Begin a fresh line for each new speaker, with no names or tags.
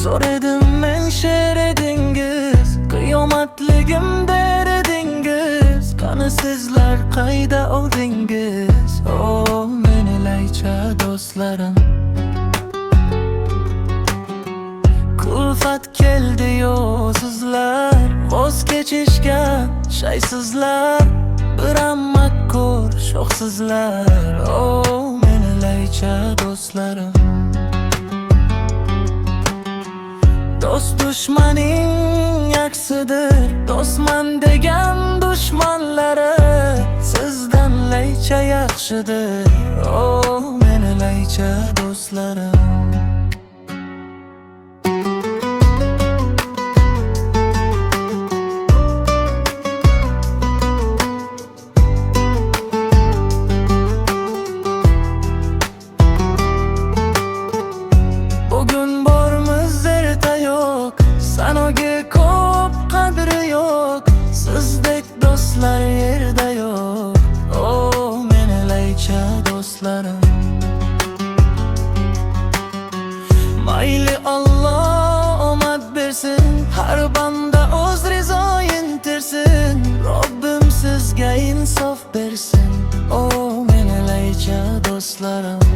Zor edim men she'r edingiz, qiyomatligim der edingiz. Qani sizlar qayda oldingiz, o meni laycha do'stlarim. Kulfat keldi-yu sizlar, voz kechishga shaysizlar. Bir ammakko'r sho'xsizlar, o meni laycha do'stlarim. Do'st dushmaning aksidir, do'stman degan dushmanlari sizdan laycha yaxshidir, o meni laycha do'stlarim. Bugun bormiz erta yo'q, sanoga ko'p qadri yo'q. Sizdek do'stlar yerda yo'q, o meni laycha do'stlarim. Mayli Alloh omad bersin, har banda o'z rizoyin tersin. Robbim sizga insof bersin, o meni laycha do'stlarim.